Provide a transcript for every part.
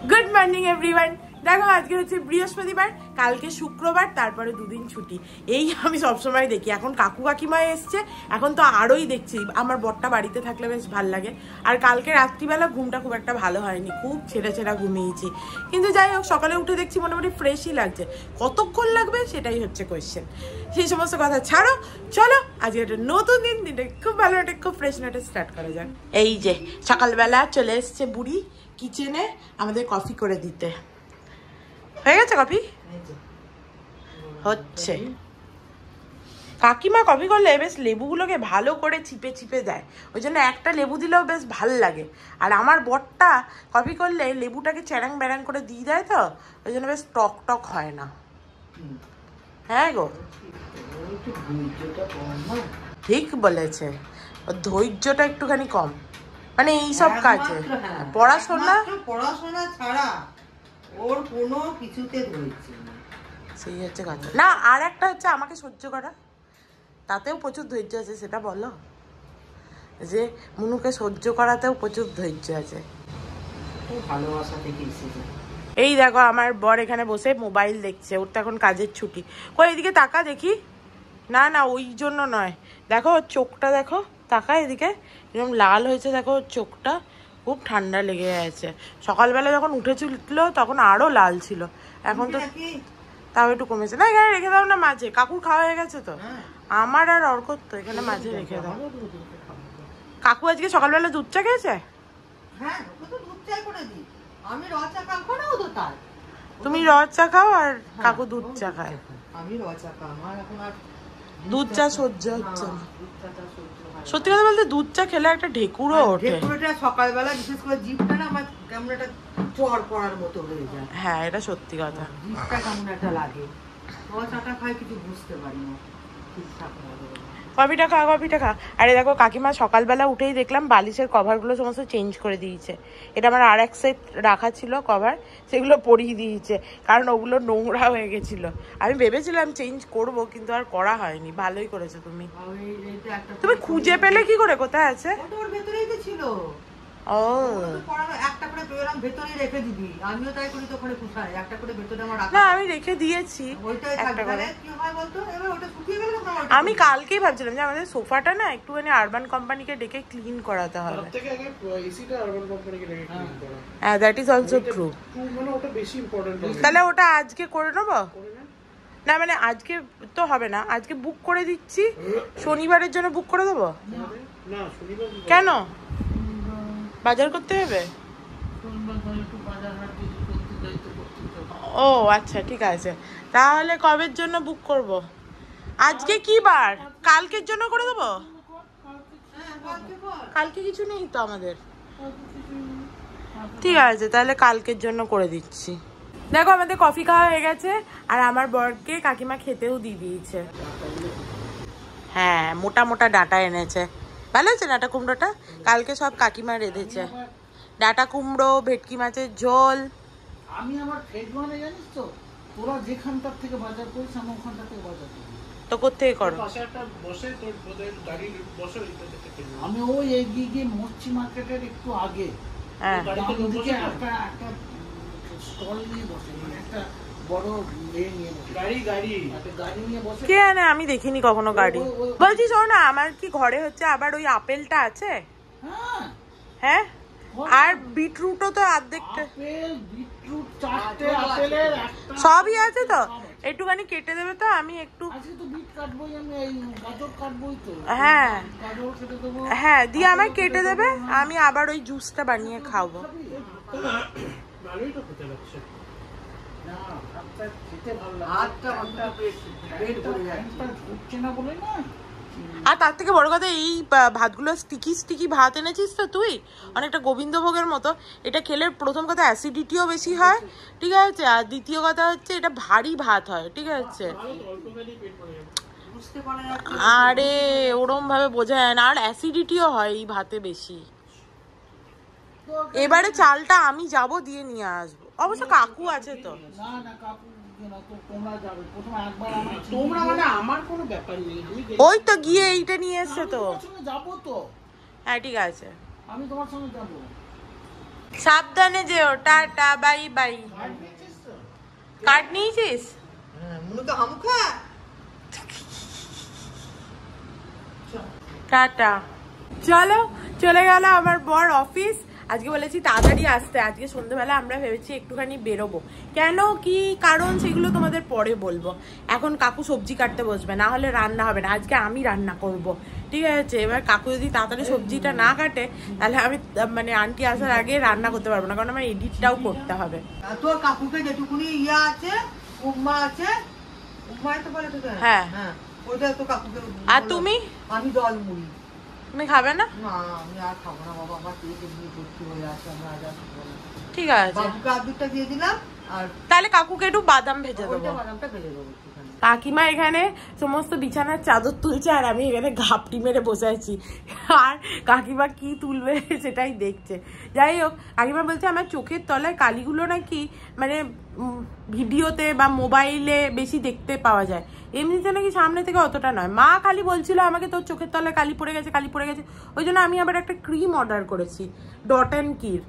Good morning everyone. দেখো আজকে হচ্ছে বৃহস্পতিবার, কালকে শুক্রবার, তারপরে দুদিন ছুটি। এই আমি সবসময় দেখি। এখন কাকু কাকিমা এসছে, এখন তো আরোই দেখছি। আমার বরটা বাড়িতে থাকলে বেশ ভাল লাগে। আর কালকে রাত্রিবেলা ঘুমটা খুব একটা ভালো হয়নি, খুব ছেড়ে ছেড়া ঘুমিয়েছি। কিন্তু যাই হোক, সকালে উঠে দেখছি মোটামুটি ফ্রেশই লাগছে। কতক্ষণ লাগবে সেটাই হচ্ছে কোয়েশ্চেন। সেই সমস্ত কথা ছাড়ো, চলো আজকে একটা নতুন দিন, দিনটা খুব ভালো একটা খুব ফ্রেশ নোটে স্টার্ট করা যাক। এই যে সকালবেলা চলে এসছে বুড়ি কিচেনে আমাদের কফি করে দিতে। হয়ে গেছে কফি? হচ্ছে। কাকিমা কফি করলে বেশ লেবুগুলোকে ভালো করে চিপে চিপে দেয়, ওই জন্য একটা লেবু দিলেও বেশ ভাল লাগে। আর আমার বরটা কফি করলে লেবুটাকে চ্যারাং ব্যারাং করে দিয়ে দেয়, তো ওই জন্য বেশ টক টক হয় না। হ্যাঁ গো, ঠিক বলেছে, ওর ধৈর্যটা একটুখানি কম, মানে এইসব কাজে। পড়াশোনা ছাড়া ওর কোনো কিছুতে ধৈর্য নেই, সেই হচ্ছে কথা। না, আর একটা হচ্ছে আমাকে সহ্য করা, তাতেও প্রচুর ধৈর্য আছে। সেটা বলো, যে মুনুকে সহ্য করাতেও প্রচুর ধৈর্য আছে। ভালোবাসা থেকে এসেছে। এই দেখো আমার বর এখানে বসে মোবাইল দেখছে, ওর তো এখন কাজের ছুটি। কই এদিকে তাকা দেখি। না না, ওই জন্য নয়, দেখো ওর চোখটা দেখো, তাকা এদিকে, এরকম লাল হয়েছে দেখো ওর চোখটা, খুব ঠান্ডা লেগে গেছে। সকালবেলা যখন উঠেছিল তখন আরো লাল ছিল, এখন তো তাও একটু কমেছে। না এখানে রেখে দাও না মাঝে, কাকুর খাওয়া হয়ে গেছে তো। আমার আর অর্কর তো এখানে মাঝে রেখে দাও। কাকু আজকে সকালবেলা দুধ চা খেয়েছে? হ্যাঁ, ওকে তো দুধ চা করে দিই। আমি র চা খাবো না, ও তো তার। তুমি র চা খাও আর কাকু দুধ চা খায়। আমি র চা খাই, আমার এখন আর দুধ চা সহ্য হচ্ছে না। সত্যি কথা বলতে দুধ চা খেলে একটা ঢেকুরও ওঠে। ঢেকুরটা সকালবেলা বিশেষ করে জিভটা না আমার কেমন একটা চড় পড়ার মতো হয়ে যায়। হ্যাঁ, এটা সত্যি কথা। জিভটা কেমন একটা লাগে, র চাটা খাই কিছু বুঝতে পারি না, ঠিকঠাক লাগে। কফিটা খা, কফিটা খা। আরে দেখো কাকিমা সকালবেলা উঠেই দেখলাম বালিশের কভারগুলো সমস্ত চেঞ্জ করে দিয়েছে। এটা আমার আর এক সেট রাখা ছিল কভার, সেগুলো পরিয়ে দিয়েছে, কারণ ওগুলো নোংরা হয়ে গেছিল। আমি ভেবেছিলাম চেঞ্জ করব, কিন্তু আর করা হয়নি। ভালোই করেছো তুমি। তুমি খুঁজে পেলে কি করে কোথায় আছে? ওর ভেতরেই তো ছিল। ও, একটা করে পেলাম ভেতরে রেখে দিবি, আমিও তাই করি। তো করে কোথায় একটা করে ভেতরে আমার রাখা। না আমি রেখে দিয়েছি একটা করে। কি হয় বলতো, এবার ওটা শুকিয়ে গেলে আমি কালকেই ভাবছিলাম যে আমাদের সোফাটা না একটুখানি আরবান কোম্পানিকে ডেকে ক্লিন করাতে হবে। সবথেকে আগে এসিটা আরবান কোম্পানিকে ডেকে ক্লিন করা। হ্যাঁ, দ্যাট ইজ অলসো ট্রু। মানে ওটা বেশি ইম্পর্টেন্ট। তাহলে ওটা আজকে করে নেবো? না মানে আজকে তো হবে না, আজকে বুক করে দিচ্ছি, শনিবারের জন্য বুক করে দেবো। না শনিবার কেন? বাজার করতে হবে? ও আচ্ছা, ঠিক আছে। তাহলে কবের জন্য বুক করব? আজকে কি বার? কালকের জন্য করে দেবো। কালকে কিছু নেই তো আমাদের। ঠিক আছে, তাহলে কালকের জন্য করে দিচ্ছি। দেখো আমাদের কফি খাওয়া হয়ে গেছে, আর আমার বরকে কাকিমা খেতেও দিয়ে দিয়েছে। হ্যাঁ, মোটা মোটা ডাঁটা এনেছে। ভালো হয়েছে ডাঁটা কুমড়োটা, কালকে সব কাকিমা রেঁধেছে। ডাঁটা কুমড়ো, ভেটকি মাছের ঝোল। আমি আমার ফেড মানে জানিস তো, তোরা যেখানটার থেকে বাজার করিস আমি ওখানটা থেকে বাজার করি। তো কোথেকে করো? পাশে একটা বসে তোর ওদের গাড়ি বসে ওইটা থেকে কিনি। আমি ওই এগিয়ে গিয়ে মচ্ছি মার্কেটের একটু আগে, হ্যাঁ, দিকে একটা স্টল নিয়ে বসে, মানে একটা বড় নিয়ে বসে, গাড়ি একটা গাড়ি নিয়ে বসে। কে আনে? আমি দেখিনি কখনো গাড়ি। বলছি শোনো না, আমার কি ঘরে হচ্ছে আবার ওই আপেলটা আছে? হ্যাঁ হ্যাঁ, আর বিটরুটও তো অর্ধেকটা। আপেল বিটরুট, চারটে আপেলের একটা সবই আছে তো, একটুখানি কেটে দেবে তো? আমি একটু আজকে তো বিট কাটবই, আমি এই গাজর কাটবই তো। হ্যাঁ গাজর কেটে দেবো। হ্যাঁ, দিয়ে আমায় কেটে দেবে, আমি আবার ওই জুসটা বানিয়ে খাবো। ভালোই তো খেতে লাগছে। না, ভাতটা খেতে ভালো লাগে। হাতটা পেট ভরে যায়, ঢুকছে না বলে না। আর তার থেকে বড় কথা, এই ভাতগুলো স্টিকি স্টিকি ভাত এনেছিস তো তুই, অনেকটা গোবিন্দভোগের মতো। এটা খেলে প্রথম কথা অ্যাসিডিটিও বেশি হয়, ঠিক আছে, আর দ্বিতীয় কথা হচ্ছে এটা ভারী ভাত হয়, ঠিক আছে। আরে ওরম ভাবে বোঝা যায় না, আর অ্যাসিডিটিও হয় এই ভাতে বেশি। এবারে চালটা আমি যাব দিয়ে নিয়ে আসবো, অবশ্য কাকু আছে তো। না না কাকু, তোমরা যাবে প্রথম একবার। তোমরা মানে আমার কোনো ব্যাপার নেই। ওই তো গিয়ে এইটা নিয়ে এসছে তো। যাবো তো। হ্যাঁ ঠিক আছে, আমি তোমার সঙ্গে যাবো। সাবধানে যেও, টাটা, বাই বাই। কার্ড নিয়েছিস? মুনু তো হামুখা। টাটা। চলো, চলে গেল আমার বর অফিস। আজকে বলেছি তাড়াতাড়ি আসতে। আজকে সন্ধ্যেবেলা আমরা ভেবেছি একটুখানি বেরোবো। কেন, কি কারণ, সেগুলো তোমাদের পরে বলবো। এখন কাকু সবজি কাটতে বসবে, না হলে রান্না হবে না। আজকে আমি রান্না করব, ঠিক আছে? এবার কাকু যদি তাড়াতাড়ি সবজিটা না কাটে, তাহলে আমি মানে আন্টি আসার আগে রান্না করতে পারবো না, কারণ আমার এডিটটাও করতে হবে। তোর কাকুকে যেটুকুনি ইয়া আছে, উপমা আছে, উপমাই তো বলে তোকে। হ্যাঁ হ্যাঁ, ওইটা তো কাকুকে। আর তুমি? আমি জল মুড়ি। তুমি খাবে না? না, আমি আর খাবো না বাবা, আমার পেট এমনি ভর্তি হয়ে আছে, আমরা আজ আর খাবো না। ঠিক আছে, বাবুকে আদুরটা দিয়ে দিলাম, আর তাহলে কাকুকে একটু বাদাম ভেজে দেবো। বাদামটা ভেজে দেবো একটুখানি। কাকিমা এখানে সমস্ত বিছানার চাদর তুলছে, আর আমি এখানে ঘাপটি মেরে বসে আছি, আর কাকিমা কি তুলবে সেটাই দেখছে। যাই হোক, কাকিমা বলছে আমার চোখের তলায় কালিগুলো নাকি মানে ভিডিওতে বা মোবাইলে বেশি দেখতে পাওয়া যায়, এমনিতে নাকি সামনে থেকে অতটা নয়। মা খালি বলছিল আমাকে তোর চোখের তলায় কালি পড়ে গেছে, কালি পড়ে গেছে। ওই জন্য আমি আবার একটা ক্রিম অর্ডার করেছি, ডট অ্যান্ড কির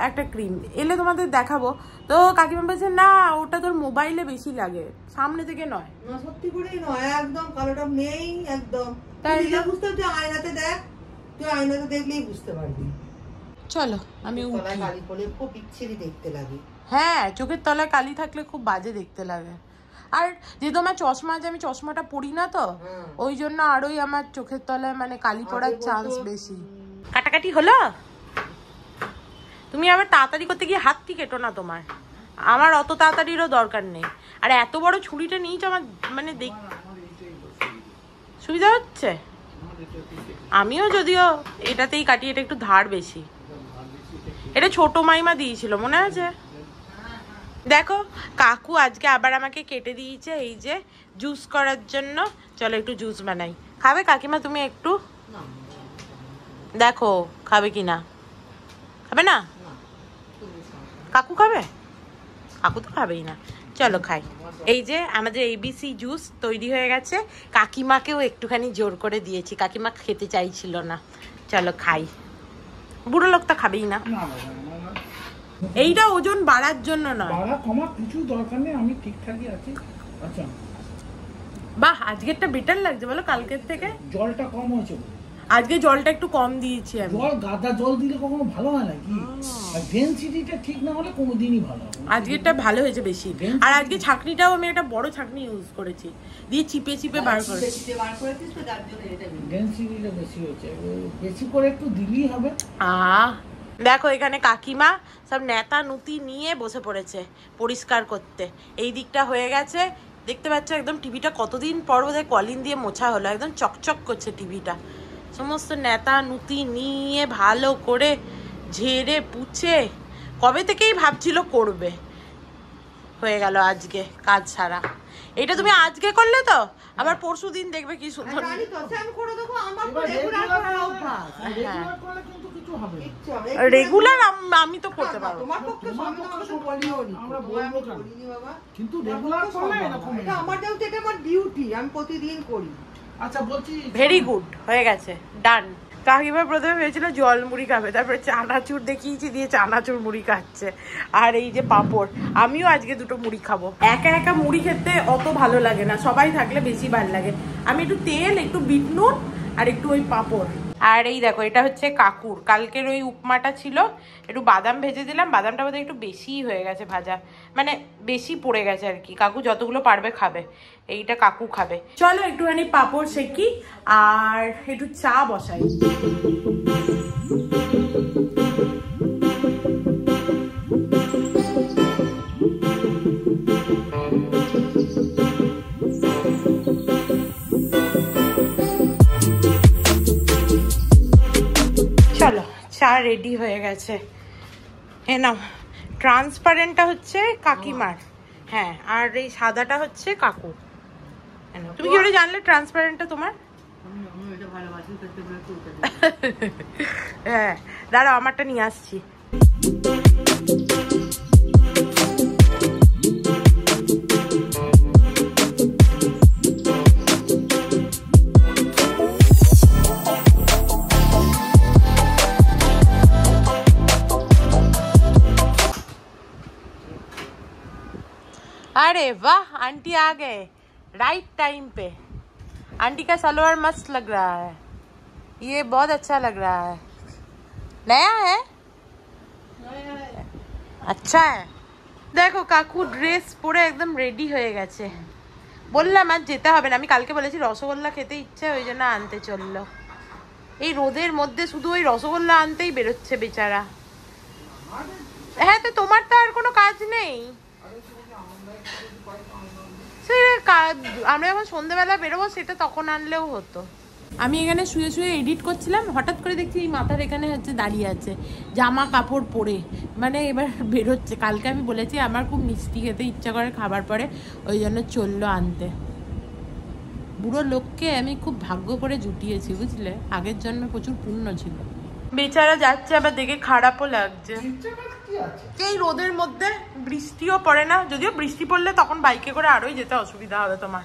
একটা ক্রিম, এলে তোমাদের দেখাবো। তো কাকিমা বলছে না, ওটা তোর মোবাইলে বেশি লাগে, সামনে থেকে নয়। না, সত্যি করেই নয়, একদম কালোটা নেই একদম। তাই তুই বুঝতে, তুই আয়নাতে দেখ, তুই আয়নাতে দেখলেই বুঝতে পারবি। চলো আমি তলায় কালি পড়লে খুব বিচ্ছিরি দেখতে লাগে। হ্যাঁ, চোখের তলায় কালি থাকলে খুব বাজে দেখতে লাগে। আর যেহেতু আমার চশমা আছে, আমি চশমাটা পরি না, তো ওই জন্য আরোই আমার চোখের তলায় মানে কালি পড়ার চান্স বেশি। কাটাকাটি হলো? তুমি আবার তাড়াতাড়ি করতে গিয়ে হাতটি কেটো না তোমার। আমার অত তাড়াতাড়িরও দরকার নেই। আর এত বড় ছুরিটা নিয়েছো, আমার মানে দেখ সুবিধা হচ্ছে। আমিও যদিও এটাতেই কাটি, এটা একটু ধার বেশি। এটা ছোট মাইমা দিয়েছিল, মনে আছে? দেখো, কাকু আজকে আবার আমাকে কেটে দিয়েছে এই যে জুস করার জন্য। চলো একটু জুস বানাই। খাবে কাকিমা তুমি একটু? দেখো খাবে কিনা। খাবে না? কাকু খাবে? কাকু তো খাবেই না। চলো খাই। এই যে আমাদের এবিসি জুস তৈরি হয়ে গেছে। কাকিমাকেও একটুখানি জোর করে দিয়েছি, কাকিমা খেতে চাইছিল না। চলো খাই। বুড়ো লোকটা খাবেই না। এইটা ওজন বাড়ার জন্য নয়, বাড়া কমা কিছু দরকার নেই, আমি ঠিকঠাকই আছি। আচ্ছা, বাহ, আজকেরটা বেটার লাগছে বলো কালকের থেকে? জলটা কম হয়েছে, আজকে জলটা একটু কম দিয়েছি আমি। জল গাদা জল দিলে কখনো ভালো হয় নাকি? আর ডেনসিটিটা ঠিক না হলে কোনোদিনই ভালো হবে না। আজকেরটা ভালো হয়েছে বেশি। আর আজকে ছাঁকনিটাও আমি একটা বড় ছাঁকনি ইউজ করেছি, দিয়ে চিপে চিপে বার করেছি। ডেনসিটিটা বেশি হয়েছে, বেশি করে একটু দিলেই হবে। দেখো এখানে কাকিমা সব নেতা নুতি নিয়ে বসে পড়েছে পরিষ্কার করতে। এই দিকটা হয়ে গেছে, দেখতে পাচ্ছ একদম টিভিটা কতদিন পর বোধহয় কলিন দিয়ে মোছা হলো, একদম চকচক করছে টিভিটা। সমস্ত নেতা নুতি নিয়ে ভালো করে ঝেড়ে পুছে কবে থেকেই ভাবছিল করবে, হয়ে গেল আজকে কাজ সারা। এটা তুমি আজকে করলে তো আবার পরশু দিন দেখবে কি সুন্দর। রেগুলার আমি তো করতে পারবো, কিন্তু রেগুলার করলে এরকম আমার ডিউটি, আমি প্রতিদিন করি। আচ্ছা বলছি, ভেরি গুড, হয়ে গেছে, ডান। কাকিমা প্রথমে ভেবেছিল জল মুড়ি খাবে, তারপরে চানাচুর দেখিয়েছি, দিয়ে চানাচুর মুড়ি খাচ্ছে। আর এই যে পাঁপড়, আমিও আজকে দুটো মুড়ি খাবো। একা একা মুড়ি খেতে অত ভালো লাগে না, সবাই থাকলে বেশি ভালো লাগে। আমি একটু তেল, একটু বিট নুন আর একটু ওই পাঁপড়। আর এই দেখো, এটা হচ্ছে কাকুর কালকের ওই উপমাটা ছিল, একটু বাদাম ভেজে দিলাম। বাদামটা বোধহয় একটু বেশিই হয়ে গেছে ভাজা, মানে বেশি পড়ে গেছে আর কি। কাকু যতগুলো পারবে খাবে, এইটা কাকু খাবে। চলো একটুখানি পাঁপড় সেকি আর একটু চা বসাই। চলো, চা রেডি হয়ে গেছে। এ নাও, ট্রান্সপারেন্টটা হচ্ছে কাকিমার, হ্যাঁ, আর এই সাদাটা হচ্ছে কাকু। তুমি কি করে জানলে ট্রান্সপারেন্টটা তোমার? হ্যাঁ, দাঁড়াও আমারটা নিয়ে আসছি। अरे वाह, आंटी आ गए राइट टाइम पे। आंटी का सलवार मस्त लग रहा है, ये बहुत अच्छा लग रहा है। नया है? अच्छा है। দেখো কাকু ড্রেস পরে একদম রেডি হয়ে গেছে। বললাম আজ যেতে হবে না, আমি কালকে বলেছি রসগোল্লা খেতে ইচ্ছে, ওই জন্য আনতে চললো। এই রোদের মধ্যে শুধু ওই রসগোল্লা আনতেই বেরোচ্ছে বেচারা। হ্যাঁ, তো তোমার তো আর কোনো কাজ নেই। আমরা যখন সন্ধ্যেবেলা বেরোবো সেটা তখন আনলেও হতো। আমি এখানে শুয়ে শুয়ে এডিট করছিলাম, হঠাৎ করে দেখছি এই মাথার এখানে হচ্ছে দাঁড়িয়ে আছে জামা কাপড় পরে, মানে এবার বেরোচ্ছে। কালকে আমি বলেছি আমার খুব মিষ্টি খেতে ইচ্ছা করে খাবার পরে, ওই জন্য চললো আনতে। বুড়ো লোককে আমি খুব ভাগ্য করে জুটিয়েছি বুঝলে, আগের জন্মে প্রচুর পুণ্য ছিল। বেচারা যাচ্ছে, আবার দেখে খারাপও লাগছে। এই রোদের মধ্যে বৃষ্টিও পড়ে না, যদিও বৃষ্টি পড়লে তখন বাইকে করে আরোই যেতে অসুবিধা হবে তোমার।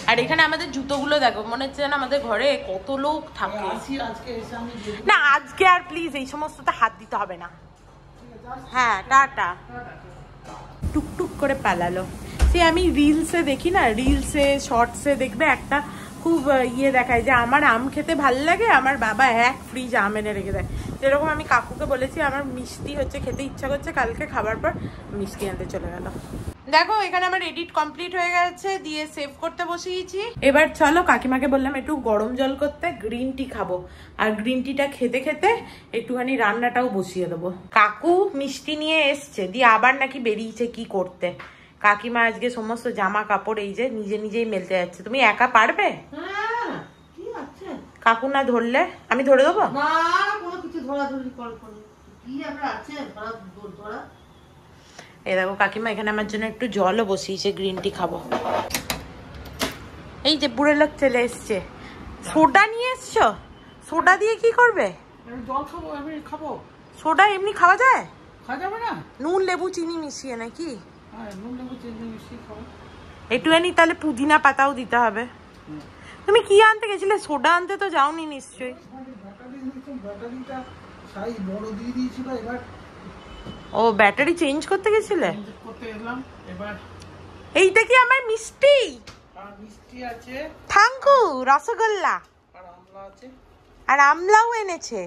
আর এখানে আমাদের জুতোগুলো দেখো, মনে হচ্ছে না আমাদের ঘরে কত লোক থাকে। না আজকে আর প্লিজ এই সমস্ততে হাত দিতে হবে না। হ্যাঁ টাটা। টুকটুক করে পালালো। সে আমি রিলসে দেখি না, রিলসে শর্টসে দেখবে একটা খুব ইয়ে দেখায় যে আমার আম খেতে ভাল লাগে, আমার বাবা এক ফ্রিজ আম এনে রেখে দেয়। যেরকম আমি কাকুকে বলেছি আমার মিষ্টি হচ্ছে খেতে ইচ্ছা করছে, কালকে খাবার পর মিষ্টি আনতে চলে গেল। দেখো এখানে আমার এডিট কমপ্লিট হয়ে গেছে, দিয়ে সেভ করতে বসিয়েছি। এবার চলো কাকিমাকে বললাম একটু গরম জল করতে, গ্রিন টি খাবো, আর গ্রিন টিটা খেতে খেতে একটুখানি রান্নাটাও বসিয়ে দেবো। কাকু মিষ্টি নিয়ে এসছে, দিয়ে আবার নাকি বেরিয়েছে কি করতে। কাকিমা আজকে সমস্ত জামা কাপড় এই যে নিজে নিজেই মেলতে যাচ্ছে। তুমি একা পারবে? কাকু না ধরলে আমি ধরে দেবো। এই দেখো কাকিমা এখানে আমার জন্য একটু জলও বসিয়েছে, গ্রিন টি খাবো। এই যে বুড়ো লোক চলে এসছে। সোডা নিয়ে এসছো? সোডা দিয়ে কি করবে? জল খাবো, আমি খাবো। সোডা এমনি খাওয়া যায়? খাওয়া যাবে না? নুন লেবু চিনি মিশিয়ে নাকি? হ্যাঁ, নুন লেবু চিনি মিশিয়ে খাবো। একটুখানি তাহলে পুদিনা পাতাও দিতে হবে। তুমি কি আনতে গেছিলে? সোডা আনতে তো যাওনি নিশ্চয়ই। ও ব্যাটারি চেঞ্জ করতে গেছিলে? এইটা কি আমার মিষ্টি? মিষ্টি আছে, থ্যাঙ্কু, রসগোল্লা আর আমলাও এনেছে।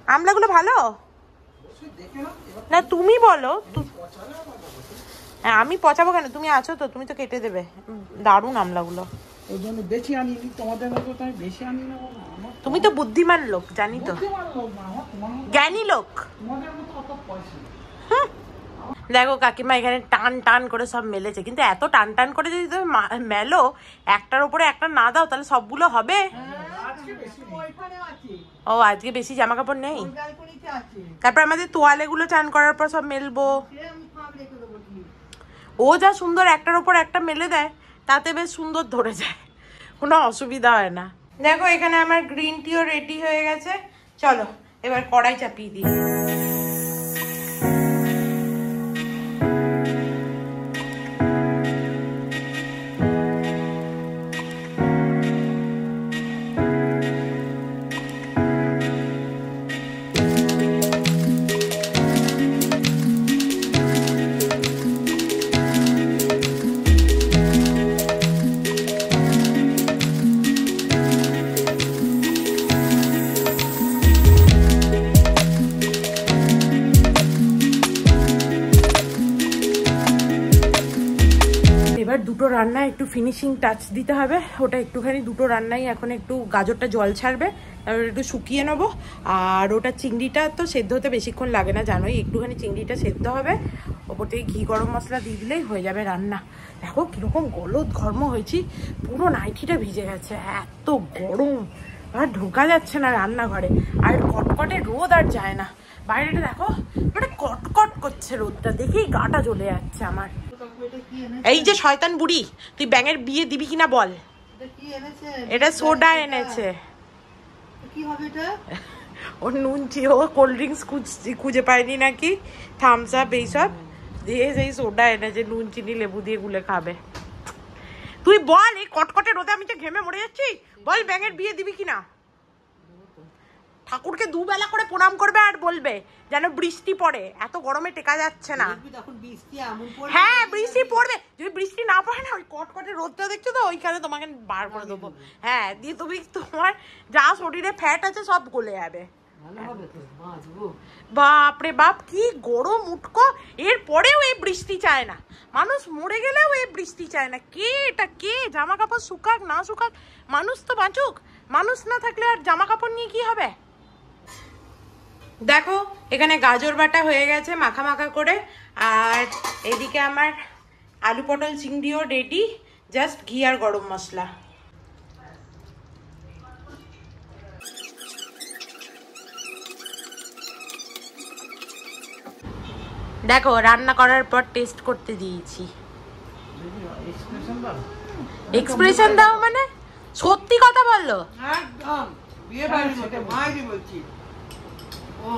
আমলাগুলো ভালো না? তুমি বলো। হ্যাঁ আমি পচাবো কেন, তুমি আছো তো, তুমি তো কেটে দেবে। দারুণ আমলাগুলো। ওই জন্য বেশি আনিনি, তোমাদের মতো তাই বেশি আনি না। তুমি তো বুদ্ধিমান লোক, জানি তো, জ্ঞানী লোক। দেখো কাকিমা এখানে টান টান করে সব মেলেছে, কিন্তু এত টান টান করে যদি তুমি মেলো, একটার উপরে একটা না দাও তাহলে সবগুলো হবে। ও আজকে বেশি জামা কাপড় নেই? তারপর আমাদের তোয়ালেগুলো চান করার পর সব মেলবো। ও যা সুন্দর একটার উপর একটা মেলে দেয়, তাতে বেশ সুন্দর ধরে যায়, কোনো অসুবিধা হয় না। দেখো এখানে আমার গ্রিন টিও রেডি হয়ে গেছে, চলো এবার কড়াই চাপিয়ে দিই। দুটো রান্না একটু ফিনিশিং টাচ দিতে হবে, ওটা একটুখানি দুটো রান্নাই এখন একটু গাজরটা জল ছাড়বে, তারপর একটু শুকিয়ে নেবো। আর ওটা চিংড়িটা তো সেদ্ধ হতে বেশিক্ষণ লাগে না জানোই, একটুখানি চিংড়িটা সেদ্ধ হবে, ওপর থেকে ঘি গরম মশলা দিয়ে দিলেই হয়ে যাবে রান্না। দেখো কীরকম গলদ ঘর্ম হয়েছি, পুরো নাইটিটা ভিজে গেছে, এত গরম আর ঢোকা যাচ্ছে না রান্নাঘরে। আর কটকটে রোদ আর যায় না, বাইরেটা দেখো মানে কটকট করছে রোদটা, দেখেই গাটা জ্বলে যাচ্ছে আমার। এই যে শয়তান বুড়ি, তুই ব্যাঙের বিয়ে দিবি কিনা বল? এটা সোডা এনেছে। ওর নুন ও কোল্ড ড্রিঙ্কস খুঁজে পায়নি নাকি, থামস আপ এইসব দিয়ে সেই সোডা এনেছে, নুন চিনি লেবু দিয়ে গুলে খাবে। তুই বল এই কটকটে রোদে আমি যে ঘেমে মরে যাচ্ছি, বল ব্যাঙের বিয়ে দিবি কিনা? ঠাকুরকে দুবেলা করে প্রণাম করবে আর বলবে যেন বৃষ্টি পড়ে, এত গরমে টেকা যাচ্ছে না। হ্যাঁ বৃষ্টি পড়বে, যদি বৃষ্টি না পড়ে না ওই কটকটে রোদটা দেখছো তো ওইখানে তোমাকে বার করে দেবো। হ্যাঁ দিয়ে তুমি তোমার যা শরীরে ফ্যাট আছে সব গলে যাবে। বাপরে বাপ কি গরম উঠকো, এরপরেও এই বৃষ্টি চায় না, মানুষ মরে গেলেও এই বৃষ্টি চায় না। কে এটা কে? জামা কাপড় শুকাক না শুকাক মানুষ তো বাঁচুক, মানুষ না থাকলে আর জামা কাপড় নিয়ে কি হবে। দেখো এখানে গাজর বাটা হয়ে গেছে মাখা মাখা করে, আর এদিকে আমার আলু পটল চিংড়িও রেডি, জাস্ট ঘি আর গরম মশলা। দেখো রান্না করার পর টেস্ট করতে দিয়েছি। এক্সপ্রেশন দাও মানে সত্যি কথা বললো। একদম বিয়ে বাড়ির মতো মাইরি বলছি। ও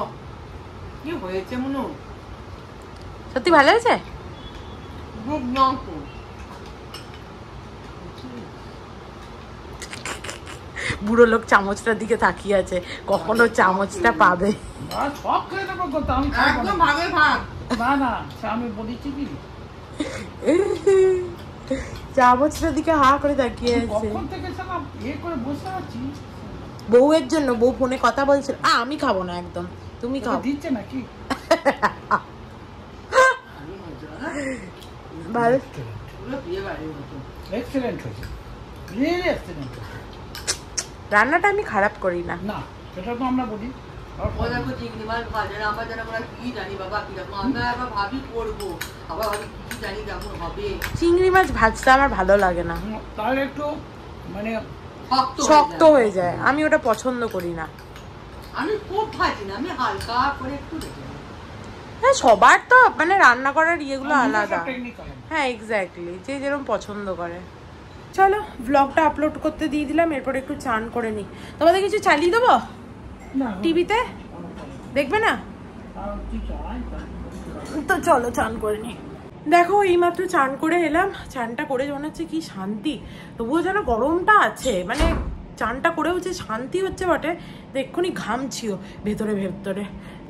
কি হয়েছে মনু? সত্যি ভালো হয়েছে? খুব নরম। বুড়ো লোক চামচটার দিকে তাকিয়ে আছে, কখনো চামচটা পাবে। সব খেয়ে নেবো তো, আমি একদম ভাগে ভাগ। না না আমি বলেছি কি চামচটার দিকে হা করে তাকিয়ে আছে। কখন থেকে সালাম এ করে বসে আছি বউয়ের জন্য, বউ ফোনে কথা বলছিল। আমি খাবো না একদম, তুমি খাও। দিচ্ছে নাকি? ভালো এক্সেলেন্ট হয়েছে, রিয়েলি এক্সেলেন্ট। রান্নাটা আমি খারাপ করি না। না সেটা তো আমরা বলি। ও দেখো চিংড়ি মাছ ভাজে, আমরা যেন আমরা কি জানি বাবা কিরকম, আমরা আবার ভাবি করবো, আবার ভাবি কি জানি কেমন হবে। চিংড়ি মাছ ভাজতে আমার ভালো লাগে না, তাহলে একটু মানে শক্ত হয়ে যায়, আমি ওটা পছন্দ করি না। আমি খুব ভাজি না, আমি হালকা করে একটু দেখি। হ্যাঁ সবার তো মানে রান্না করার ইয়েগুলো আলাদা। টেকনিক্যাল। হ্যাঁ এক্স্যাক্টলি, যে যেরকম পছন্দ করে। চলো ব্লগটা আপলোড করতে দিয়ে দিলাম, এরপর একটু চান করে নিই। তোমাদের কিছু চালিয়ে দেবো টিভিতে, দেখবে না? তো চলো চান করে নিই। দেখো এইমাত্র চান করে এলাম, চানটা করে মনে হচ্ছে কি শান্তি, তবুও যেন গরমটা আছে, মানে চানটা করেও যে শান্তি হচ্ছে বটে, এক্ষুনি ঘামছিও ভেতরে ভেতরে।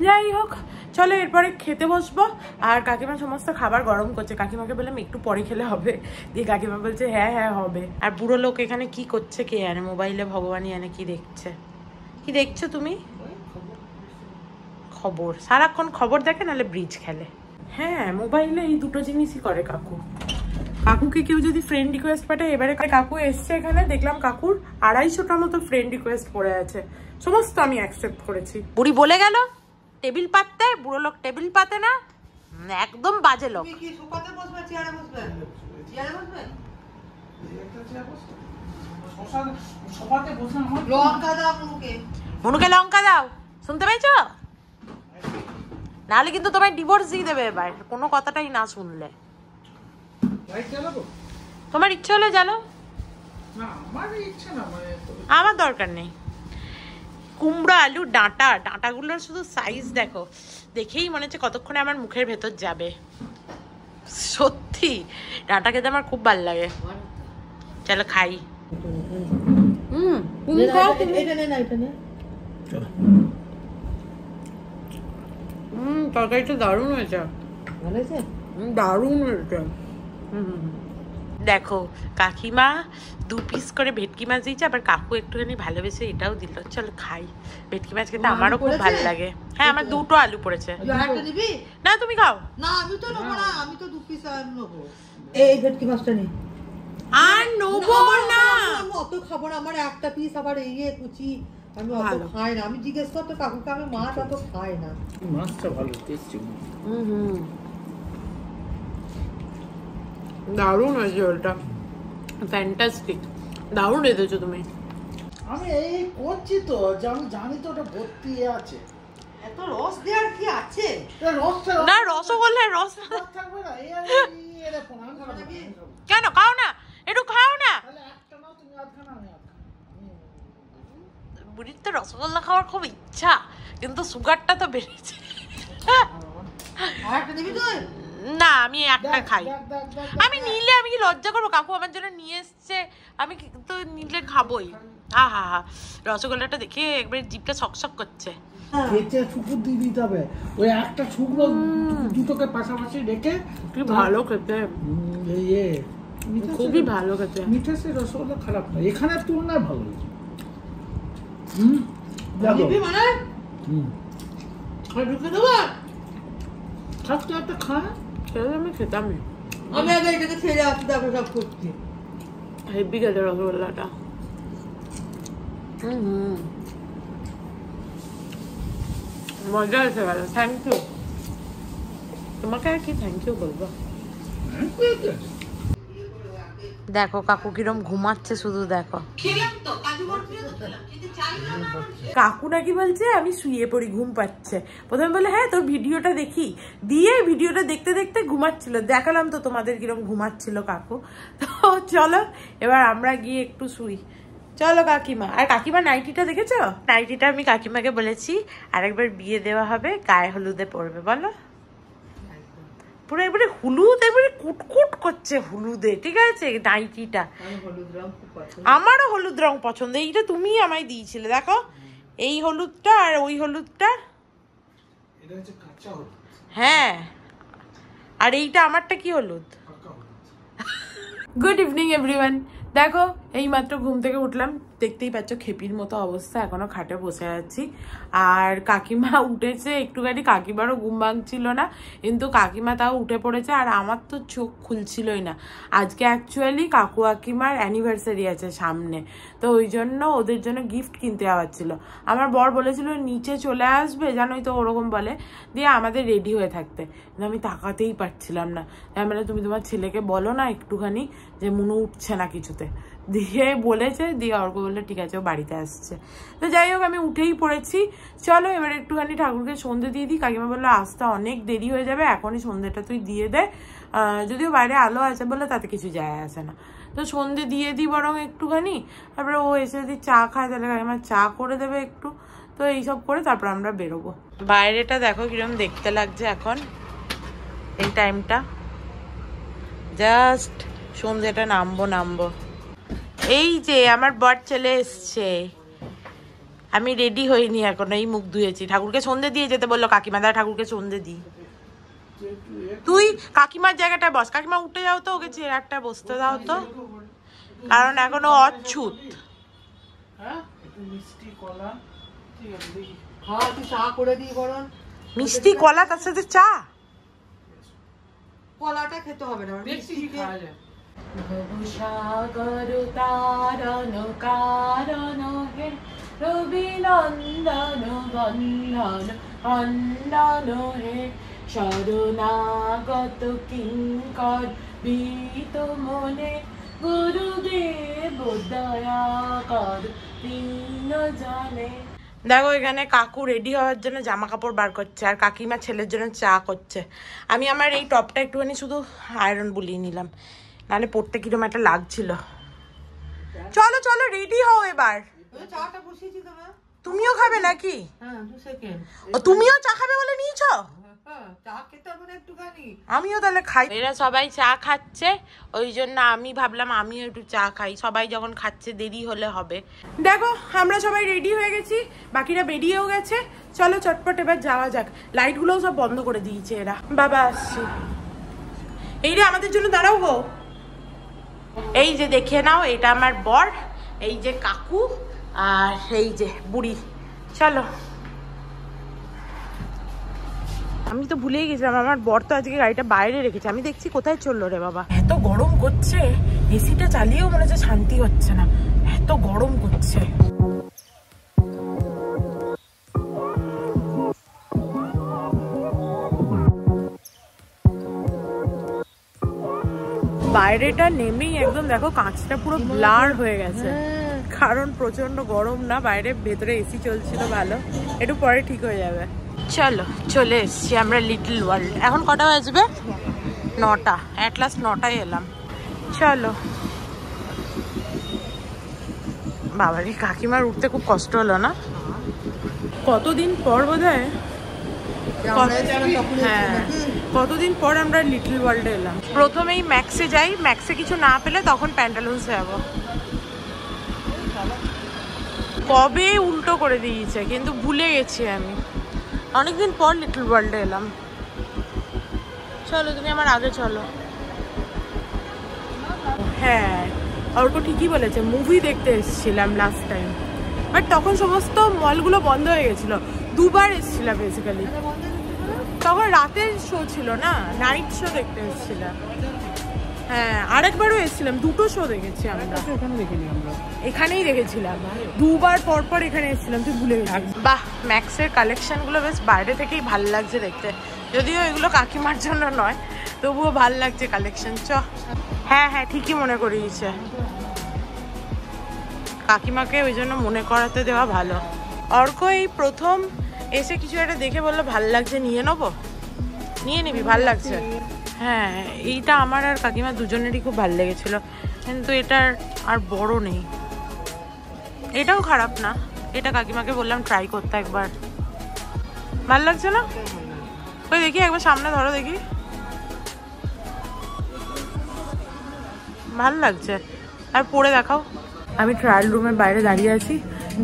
যাই হোক চলো এরপরে খেতে বসবো, আর কাকিমা সমস্ত খাবার গরম করছে। কাকিমাকে বললাম একটু পরে খেলে হবে, দিয়ে কাকিমা বলছে হ্যাঁ হ্যাঁ হবে। আর বুড়ো লোক এখানে কি করছে কে জানে, মোবাইলে ভগবানই জানে কি দেখছে। কি দেখছো তুমি? খবর, সারাক্ষণ খবর দেখে, নাহলে ব্রিজ খেলে। হ্যাঁ মোবাইলে এই দুটো জিনিসই করে কাকু। কাকুকে কেউ যদি ফ্রেন্ড রিকোয়েস্ট পাঠায়, এবারে কাকু এসছে এখানে, দেখলাম কাকুর 250টা মতো ফ্রেন্ড রিকোয়েস্ট পড়ে আছে, সমস্ত আমি অ্যাকসেপ্ট করেছি। বুড়ি বলে গেল টেবিল পাততে, বুড়ো লোক টেবিল পাতে না, একদম বাজে লোক। তুমি কি সোফাতে বসবে, চেয়ারে বসবে? চেয়ারে বসবে? সবাতে বসে আমার লঙ্কা দাও মুখে। মনুকে লঙ্কা দাও, শুনতে পেয়েছো? নাহলে কিন্তু তোমায় ডিভোর্স দিয়ে দেবে এবার, কোনো কথাটাই না শুনলে। তোমার ইচ্ছে হলে জানো, আমার দরকার নেই। কুমড়ো আলু ডাঁটা, ডাঁটাগুলোর শুধু সাইজ দেখো, দেখেই মনে হচ্ছে কতক্ষণে আমার মুখের ভেতর যাবে। সত্যি ডাঁটা খেতে আমার খুব ভালো লাগে। চলো খাই। তরকারিটা দারুণ হয়েছে, দারুণ হয়েছে। দেখো কাকিমা 2 পিস করে ভেটকি মাছ দিয়েছে, আবার কাকু একটুখানি ভালোবেসে এটাও দিল। চলো খাই। ভেটকি মাছ খেতে আমারও খুব ভালো লাগে। হ্যাঁ আমার 2টো আলু পড়েছে। না তুমি খাও না, আমি তো নেবো না, আমি তো 2 পিস আর নেবো। এই ভেটকি মাছটা নি আর নেবো না, আমি অত খাবো না, আমার একটা পিস আবার এই কুচি আমি অত খাই না। আমি জিজ্ঞেস করতে কাকুকে, আমি মাছ অত খাই না। মাছটা ভালো টেস্টি। দারুণ হয়েছে, ওটা ফ্যান্টাস্টিক, দারুণ রেঁধেছো তুমি। আমি এই করছি তো, যে আমি জানি তো ওটা ভর্তি আছে। এত রস দেওয়ার কি আছে? না রসগোল্লার রস থাকবে না। কেন খাও না, একটু খাও না। বুড়ির তো রসগোল্লা খাওয়ার খুব ইচ্ছা, কিন্তু সুগারটা তো বেড়েছে। না আমি একটা খাই। আমি নিলে আমি কি লজ্জা করবো? কাকু আমার জন্য নিয়ে এসছে, আমি তো নিলে খাবোই। আহা হা, রসগোল্লাটা দেখে একবার জিভটা শকশক করছে। কেচে শুকুর দিয়ে দিতে হবে, ওই একটা শুকনো দুটোকে পাশাপাশি রেখে। কি ভালো খেতে, খুবই ভালো খেতে। মিঠাসে রসগোল্লা খারাপ না, এখানে তুলনায় ভালো। ঢুকে দেবো থাকতে একটা খায় আমি খেতামই। আমি আগে এটাকে ছেড়ে আসতে তারপর সব করছি। হেভি খেতে রসগোল্লাটা। মজা এসে গেল, থ্যাংক ইউ। তোমাকে আর কি থ্যাংক ইউ বলবো। দেখো কাকু কিরম ঘুমাচ্ছে, শুধু দেখো। কাকু নাকি বলছে আমি শুয়ে পড়ি, ঘুম পাচ্ছে। প্রথমে বলে হ্যাঁ তোর ভিডিওটা দেখি, দিয়ে ভিডিওটা দেখতে দেখতে ঘুমাচ্ছিল। দেখালাম তো তোমাদের কিরম ঘুমাচ্ছিল কাকু। তো চলো এবার আমরা গিয়ে একটু শুই। চলো কাকিমা। আর কাকিমা নাইটিটা দেখেছো? নাইটিটা আমি কাকিমাকে বলেছি আরেকবার বিয়ে দেওয়া হবে, গায়ে হলুদে পড়বে। বলো পুরো একবারে হলুদ, একবারে কুটকুট করছে হলুদে, ঠিক আছে নাইটিটা। আমারও হলুদ রং পছন্দ, এইটা তুমি আমায় দিয়েছিলে। দেখো এই হলুদটা আর ওই হলুদটা, হ্যাঁ, আর এইটা আমারটা কি হলুদ। Good evening everyone. দেখো এই মাত্র ঘুম থেকে উঠলাম, দেখতেই পাচ্ছ খেপির মতো অবস্থা, এখনো খাটে বসে আছি। আর কাকিমা উঠেছে একটুখানি, কাকিমারও ঘুম ভাঙছিল না, কিন্তু কাকিমা তাও উঠে পড়েছে। আর আমার তো চোখ খুলছিলই না। আজকে অ্যাকচুয়ালি কাকু কাকিমার অ্যানিভার্সারি আছে সামনে, তো ওই জন্য ওদের জন্য গিফট কিনতে যাওয়ার ছিল। আমার বর বলেছিল নিচে চলে আসবে, জানোই তো ওরকম বলে, দিয়ে আমাদের রেডি হয়ে থাকতে। কিন্তু আমি তাকাতেই পারছিলাম না। মানে তুমি তোমার ছেলেকে বলো না একটুখানি যে মুনু উঠছে না কিছুতে, দিয়ে বলেছে, দিয়ে অর্ক বললো ঠিক আছে ও বাড়িতে আসছে। তো যাই হোক আমি উঠেই পড়েছি। চলো এবার একটুখানি ঠাকুরকে সন্ধে দিয়ে দিই। কাকিমা বললো আসতে অনেক দেরি হয়ে যাবে, এখনই সন্ধেটা তুই দিয়ে দে, যদিও বাইরে আলো আছে বলে তাতে কিছু যায় আসে না। তো সন্ধে দিয়ে দিই বরং একটুখানি, তারপরে ও এসে যদি চা খায় তাহলে কাকিমা চা করে দেবে একটু। তো এইসব করে তারপর আমরা বেরোবো। বাইরেটা দেখো কিরকম দেখতে লাগছে এখন এই টাইমটা, জাস্ট সন্ধেটা নামবো। এই যে আমার বর চলে এসছে, আমি রেডি হইনি এখনো, এই মুখ ধুয়েছি। ঠাকুরকে সন্ধে দিয়ে যেতে বললো কাকিমা, দা ঠাকুরকে সন্ধে দি। তুই কাকিমার জায়গাটায় বস, কাকিমা উঠে যাও তো, ওকে চেয়ারটা বসতে দাও তো, কারণ এখনো অচ্ছুত। মিষ্টি কলা তার সাথে চা, কলাটা খেতে হবে না, সাগর তারণ কারণ হে রবি নন্দন বন্ধন খণ্ডন হে শরণাগত কিঙ্কর ভীত মনে গুরুদেব দয়া কর দীন জনে। দেখো এখানে কাকু রেডি হওয়ার জন্য জামা কাপড় বার করছে, আর কাকিমা ছেলের জন্য চা করছে। আমি আমার এই টপটা একটুখানি শুধু আয়রন বুলিয়ে নিলাম, নাহলে পড়তে কিরকম একটা লাগছিল। চলো চলো রেডি হও এবার। তুমিও খাবে নাকি? ও তুমিও চা খাবে বলে নিয়েছো? আমিও তাহলে খাই। এরা সবাই চা খাচ্ছে, ওই জন্য আমি ভাবলাম আমিও একটু চা খাই। সবাই যখন খাচ্ছে দেরি হলে হবে। দেখো আমরা সবাই রেডি হয়ে গেছি, বাকিরা বেরিয়েও গেছে। চলো চটপট এবার যাওয়া যাক। লাইটগুলোও সব বন্ধ করে দিয়েছে এরা। বাবা আসছি। এই রে আমাদের জন্য দাঁড়াও গো। এই যে দেখে নাও, এটা আমার বর, এই যে কাকু, আর এই যে বুড়ি। চলো। আমি তো ভুলেই গেছিলাম, আমার বর তো আজকে গাড়িটা বাইরে রেখেছে। আমি দেখছি কোথায় চললো রে বাবা। এত গরম করছে, এসিটা চালিয়েও মনে হচ্ছে শান্তি হচ্ছে না, এত গরম করছে। বাইরেটা নেমেই একদম দেখো কাঁচটা পুরো ব্লার হয়ে গেছে, কারণ প্রচন্ড গরম না বাইরে, ভেতরে এসি চলছিল ভালো, একটু পরে ঠিক হয়ে যাবে। চলো চলে এসছি আমরা লিটল ওয়ার্ল্ড। এখন কটা বাজবে? 9টা। অ্যাট লাস্ট 9টায় এলাম। চলো। বাবারি কাকিমার উঠতে খুব কষ্ট হলো না? কতদিন পর বোধহয়, হ্যাঁ কতদিন পর আমরা লিটল ওয়ার্ল্ডে এলাম। প্রথমেই ম্যাক্সে যাই, ম্যাক্সে কিছু না পেলে তখন প্যান্টালুন্সে যাবো। কবে উল্টো করে দিয়েছে, কিন্তু ভুলে গেছি আমি। অনেকদিন পর লিটল ওয়ার্ল্ডে এলাম। চলো তুমি আমার আগে চলো। হ্যাঁ অর্ক ঠিকই বলেছে, মুভি দেখতে এসেছিলাম লাস্ট টাইম, বাট তখন সমস্ত মলগুলো বন্ধ হয়ে গেছিলো। দুবার এসেছিলাম বেসিক্যালি। তখন রাতের শো ছিল না, নাইট শো দেখতে এসেছিলাম। হ্যাঁ আরেকবারও এসেছিলাম, দুটো শো দেখেছি আমরা। এখানেই দেখেছিলাম, দুবার পর পর এখানে এসেছিলাম, তুই ভুলে গেছিস। বাহ, ম্যাক্সের কালেকশনগুলো বেশ বাইরে থেকেই ভালো লাগছে দেখতে, যদিও এগুলো কাকিমার জন্য নয়, তবুও ভাল লাগছে কালেকশন। চ হ্যাঁ হ্যাঁ ঠিকই মনে করিয়েছে, কাকিমাকে ওই জন্য মনে করাতে দেওয়া ভালো। অর্ক এই প্রথম এসে কিছু একটা দেখে বললো ভাল লাগছে, নিয়ে নেবো। নিয়ে নিবি, ভাল লাগছে। হ্যাঁ এইটা আমার আর কাকিমা দুজনেরই খুব ভালো লেগেছিল, কিন্তু এটার আর বড় নেই। এটাও খারাপ না, এটা কাকিমাকে বললাম ট্রাই করতে একবার। ভাল লাগছে না? ওই দেখি একবার সামনে ধরো দেখি, ভাল লাগছে। আর পরে দেখাও। আমি ট্রায়াল রুমের বাইরে দাঁড়িয়ে আছি,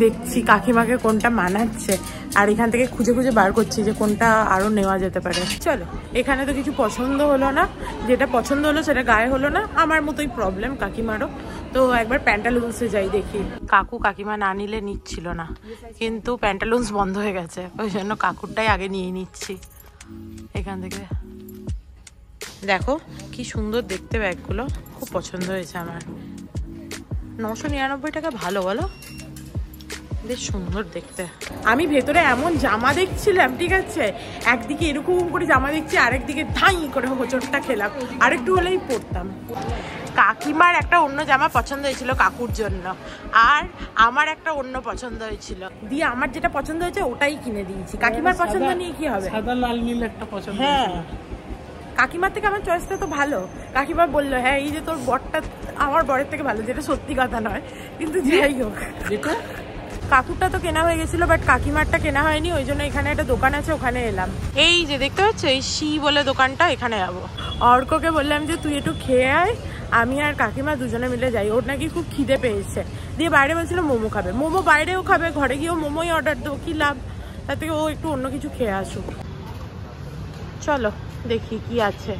দেখছি কাকিমাকে কোনটা মানাচ্ছে, আর এখান থেকে খুঁজে খুঁজে বার করছি যে কোনটা আরো নেওয়া যেতে পারে। চলো, এখানে তো কিছু পছন্দ হলো না, যেটা পছন্দ হলো সেটা গায়ে হলো না, আমার মতোই প্রবলেম কাকিমারও। তো একবার প্যান্টালুন্সে যাই দেখি। কাকু কাকিমা না নিলে নিচ্ছিল না, কিন্তু প্যান্টালুন্স বন্ধ হয়ে গেছে, ওই জন্য কাকুরটাই আগে নিয়ে নিচ্ছি এখান থেকে। দেখো কি সুন্দর দেখতে ব্যাগগুলো, খুব পছন্দ হয়েছে আমার। 999 টাকা, ভালো বলো, বেশ সুন্দর দেখতে। আমি ভেতরে এমন জামা দেখছিলাম, ঠিক আছে, একদিকে এরকম করে জামা দেখছি, আরেকদিকে ধাই করে হোঁচটটা খেলাম, আরেকটু হলেই পরতাম। কাকিমার একটা অন্য জামা পছন্দ হয়েছিল কাকুর জন্য, আর আমার একটা অন্য পছন্দ হয়েছিল, দিয়ে আমার যেটা পছন্দ হয়েছে ওটাই কিনে দিয়েছি। কাকিমার পছন্দ নিয়ে কি হবে? সাদা লাল নীল একটা পছন্দ। হ্যাঁ কাকিমার থেকে আমার চয়েসটা তো ভালো। কাকিমা বললো হ্যাঁ এই যে তোর বরটা আমার বরের থেকে ভালো, যেটা সত্যি কথা নয়, কিন্তু যাই হোক। কাকুরটা তো কেনা হয়ে গেছিল, বাট কাকিমারটা কেনা হয়নি, ওই জন্য এখানে একটা দোকান আছে, ওখানে এলাম। এই যে দেখতে পাচ্ছ, এই শি বলে দোকানটা, এখানে যাবো। অর্ককে বললাম যে তুই একটু খেয়ে আয়, আমি আর কাকিমা দুজনে মিলে যাই, ওর নাকি খুব খিদে পেয়েছে। দিয়ে বাইরে বলছিল মোমো খাবে, মোমো বাইরেও খাবে, ঘরে গিয়েও মোমোই অর্ডার দেবো, কি লাভ, তার থেকে ও একটু অন্য কিছু খেয়ে আসুক। চলো দেখি কি আছে।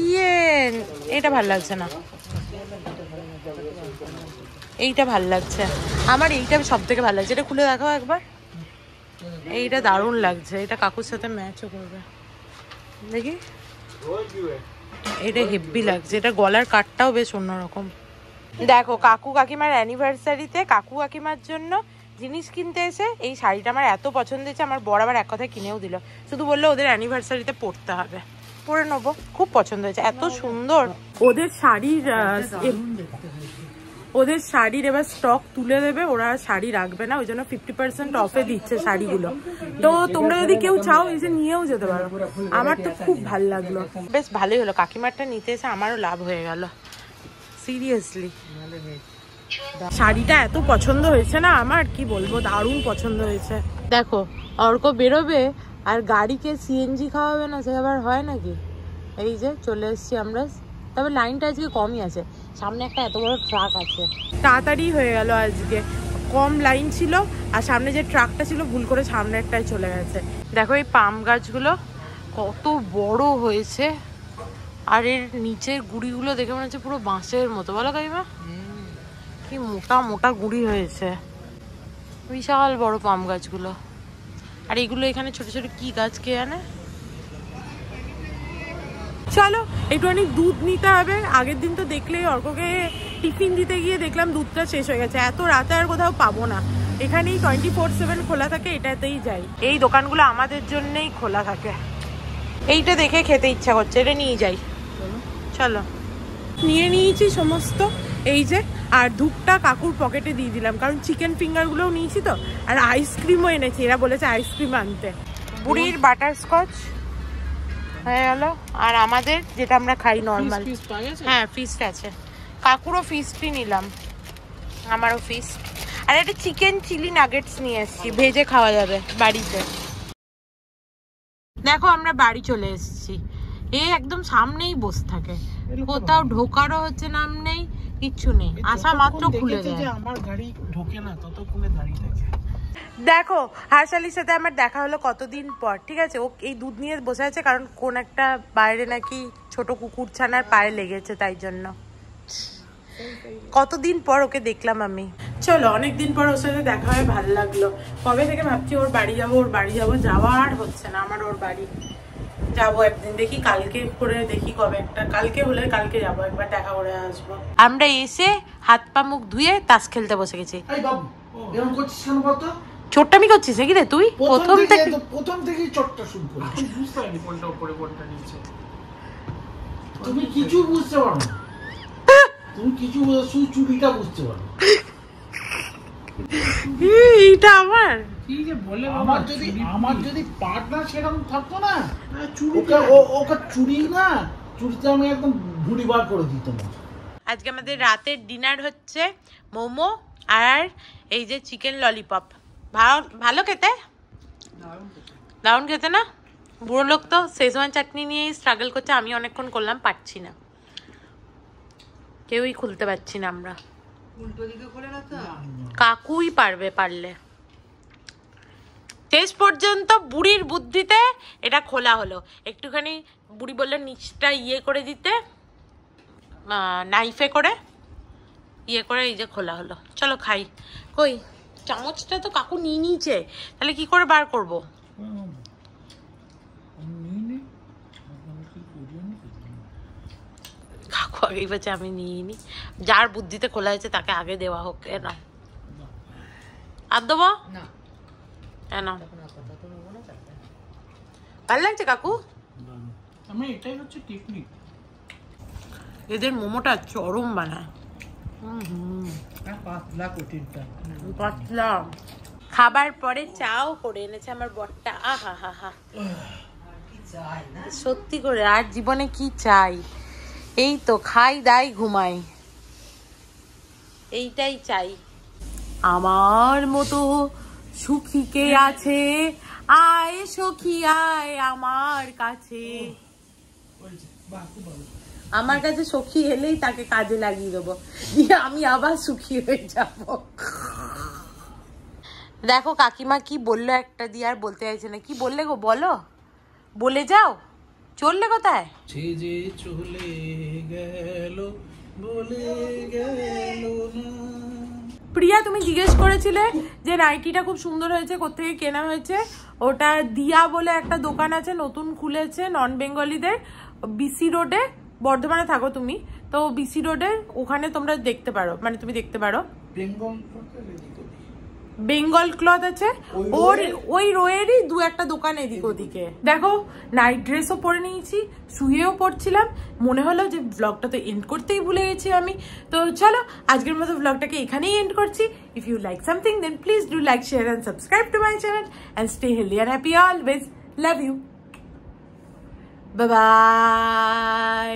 ইয়ে এটা ভাল লাগছে না, এইটা ভাল লাগছে আমার, এইটা সব থেকে ভালো লাগছে। এটা খুলে দেখাও একবার, এইটা দারুণ লাগছে, এটা কাকুর সাথে ম্যাচও করবে। দেখি, এটা হেভি লাগছে, এটা গলার কাটটাও বেশ অন্যরকম। দেখো কাকু কাকিমার অ্যানিভার্সারিতে কাকু কাকিমার জন্য জিনিস কিনতে এসে এই শাড়িটা আমার এত পছন্দ হয়েছে, আমার বর আবার এক কথায় কিনেও দিল, শুধু বললো ওদের অ্যানিভার্সারিতে পরতে হবে, পরে নেবো। খুব পছন্দ হয়েছে, এত সুন্দর। ওদের শাড়ির এবার স্টক তুলে দেবে, ওরা শাড়ি রাখবে না, ওই জন্য 50% অফে দিচ্ছে শাড়িগুলো। তো তোমরা যদি কেউ চাও এসে নিয়েও যেতে পারো। আমার তো খুব ভালো লাগলো, বেশ ভালোই হলো, কাকিমারটা নিতে এসে আমারও লাভ হয়ে গেল, সিরিয়াসলি। শাড়িটা এত পছন্দ হয়েছে না আমার, কি বলবো, দারুণ পছন্দ হয়েছে। দেখো অর্ক বেরোবে আর গাড়িকে সিএনজি খাওয়াবে না, সে আবার হয় নাকি। এই যে চলে এসছি আমরা, তবে লাইনটা আজকে কমই আছে, সামনে একটা এত বড় ট্রাক আছে, তাড়াতাড়ি হয়ে গেল আজকে, কম লাইন ছিল, আর সামনে যে ট্রাকটা ছিল ভুল করে সামনে একটাই চলে গেছে। দেখো এই পাম গাছগুলো কত বড় হয়েছে, আর এর নিচের গুড়িগুলো দেখে মনে হচ্ছে পুরো বাঁশের মতো, বলো কাকিমা, কি মোটা মোটা গুড়ি হয়েছে, বিশাল বড় পাম গাছগুলো। আর এগুলো এখানে ছোট ছোট কি গাছ কে জানে। চলো একটুখানি দুধ নিতে হবে, আগের দিন তো দেখলেই অর্ককে টিফিন দিতে গিয়ে দেখলাম দুধটা শেষ হয়ে গেছে, এত রাতে আর কোথাও পাবো না, এখানেই 24/7 খোলা থাকে, এটাতেই যাই। এই দোকানগুলো আমাদের জন্যই খোলা থাকে। এইটা দেখে খেতে ইচ্ছা করছে, এটা নিয়ে যাই। চলো নিয়ে নিয়েছি সমস্ত, এই যে, আর ধূপটা কাকুর পকেটে দিয়ে দিলাম, কারণ চিকেন ফিঙ্গারগুলোও নিয়েছি তো, আর আইসক্রিমও এনেছি, এরা বলেছে আইসক্রিম আনতে। বুড়ির বাটারস্কচ হয়ে গেল, আর আমাদের যেটা আমরা খাই নর্মাল, হ্যাঁ ফিস্ট আছে, কাকুরও ফিস্টই নিলাম, আমারও ফিস্ট। আর একটা চিকেন চিলি নাগেটস নিয়ে এসেছি, ভেজে খাওয়া যাবে বাড়িতে। দেখো আমরা বাড়ি চলে এসেছি, এ একদম সামনেই বসে থাকে, কোথাও ঢোকারও হচ্ছে নাম নেই, কিচ্ছু নেই, আসা মাত্র খুলে দেয়। আমার গাড়ি ঢোকে না ততক্ষণে দাঁড়িয়ে থাকে। দেখো হারশালির সাথে আমার দেখা হলো কতদিন পর, ঠিক আছে। ও এই দুধ নিয়ে বসে আছে কারণ কোন একটা বাইরে নাকি ছোট কুকুর ছানার পায়ে লেগেছে, তাই জন্য কতদিন পর ওকে দেখলাম আমি। চলো অনেকদিন পর ওর সাথে দেখা হয়ে ভালো লাগলো। কবে থেকে ভাবছি ওর বাড়ি যাবো, ওর বাড়ি যাবো, যাওয়ার হচ্ছে না আমার ওর বাড়ি। যাবো একদিন, দেখি কালকে করে, দেখি কবে একটা, কালকে হলে কালকে যাবো, একবার দেখা করে আসবো। আমরা এসে হাত পা মুখ ধুয়ে তাস খেলতে বসে গেছি। চোট্টামি করছিস নাকি রে তুই? প্রথম থেকেই চোটটা শুরু করছিস। বুঝতে পারিনি কোনটা উপরে কোনটা নিচে। তুমি কিছু বুঝতে পারো না, তুমি কিছু শুধু চুরিটা বুঝতে পারো। এইটা আমার কি যে বলে, আমার যদি পার্টনার সেরকম থাকতো না, ওকে চুরি না, চুরিতে আমি একদম ভুড়ি বার করে দিতাম। আজকে আমাদের রাতের ডিনার হচ্ছে মোমো আর এই যে চিকেন ললিপপ। ভালো খেতে, দারুণ খেতে না? বুড়ো লোক তো শেজওয়ান চাটনি নিয়ে স্ট্রাগল করছে, আমি অনেকক্ষণ করলাম, পারছি না, কেউই খুলতে পারছি না আমরা। উল্টো দিকে খোলে না তো, কাকুই পারবে, পারলে শেষ পর্যন্ত বুড়ির বুদ্ধিতে এটা খোলা হলো। একটুখানি বুড়ি বললো নিচটা ইয়ে করে দিতে, নাইফে করে ইয়ে করে, এই যে খোলা হলো। চলো খাই। কই চামচটা তো কাকু নিয়ে নিয়েছে, তাহলে কি করে বার করবো? কাকু আগেই বলছে আমি নিয়ে নি, যার বুদ্ধিতে খোলা হয়েছে তাকে আগে দেওয়া হোক। কেন আর দেবো না, কেন? ভালো লাগছে কাকু? আমি এটাই হচ্ছে টেকনিক। এদের মোমোটা চরম বানায়, পাতলা কঠিনটা পাতলা। খাবার পরে চাও করে এনেছে আমার বরটা। আহা হা হা, সত্যি করে আর জীবনে কি চাই? এই তো খাই দাই ঘুমাই, এইটাই চাই। আমার মতো সুখী কে আছে, আয় সখী আয় আমার কাছে। আমার কাছে সখী এলেই তাকে কাজে লাগিয়ে দেবো, দিয়ে আমি আবার সুখী হয়ে যাব। দেখো কাকিমা কি বললো একটা দিয়ে, আর বলতে চাইছে না। কি বললে গো, বলো, বলে যাও। চললে কোথায়? যে চলে গেল বলে গেল না। প্রিয়া তুমি জিজ্ঞেস করেছিলে যে নাইটিটা খুব সুন্দর হয়েছে, কোথেকে কেনা হয়েছে। ওটা দিয়া বলে একটা দোকান আছে, নতুন খুলেছে, নন বেঙ্গলিদের, বিসি রোডে। বর্ধমানে থাকো তুমি তো, বিসি রোডে ওখানে তোমরা দেখতে পারো, মানে তুমি দেখতে পারো। বেঙ্গল ক্লথ আছে, ওর ওই রোয়েরই দু একটা দোকান এদিক ওদিকে। দেখো নাইট ড্রেসও পরে নিয়েছি, শুয়েও পড়ছিলাম, মনে হলো যে ব্লগটা তো এন্ড করতেই ভুলে গেছি আমি। তো চলো আজকের মতো ব্লগটাকে এখানেই এন্ড করছি। If you like something then please do like, share and subscribe to my channel and stay healthy and happy always. Love you, bye by.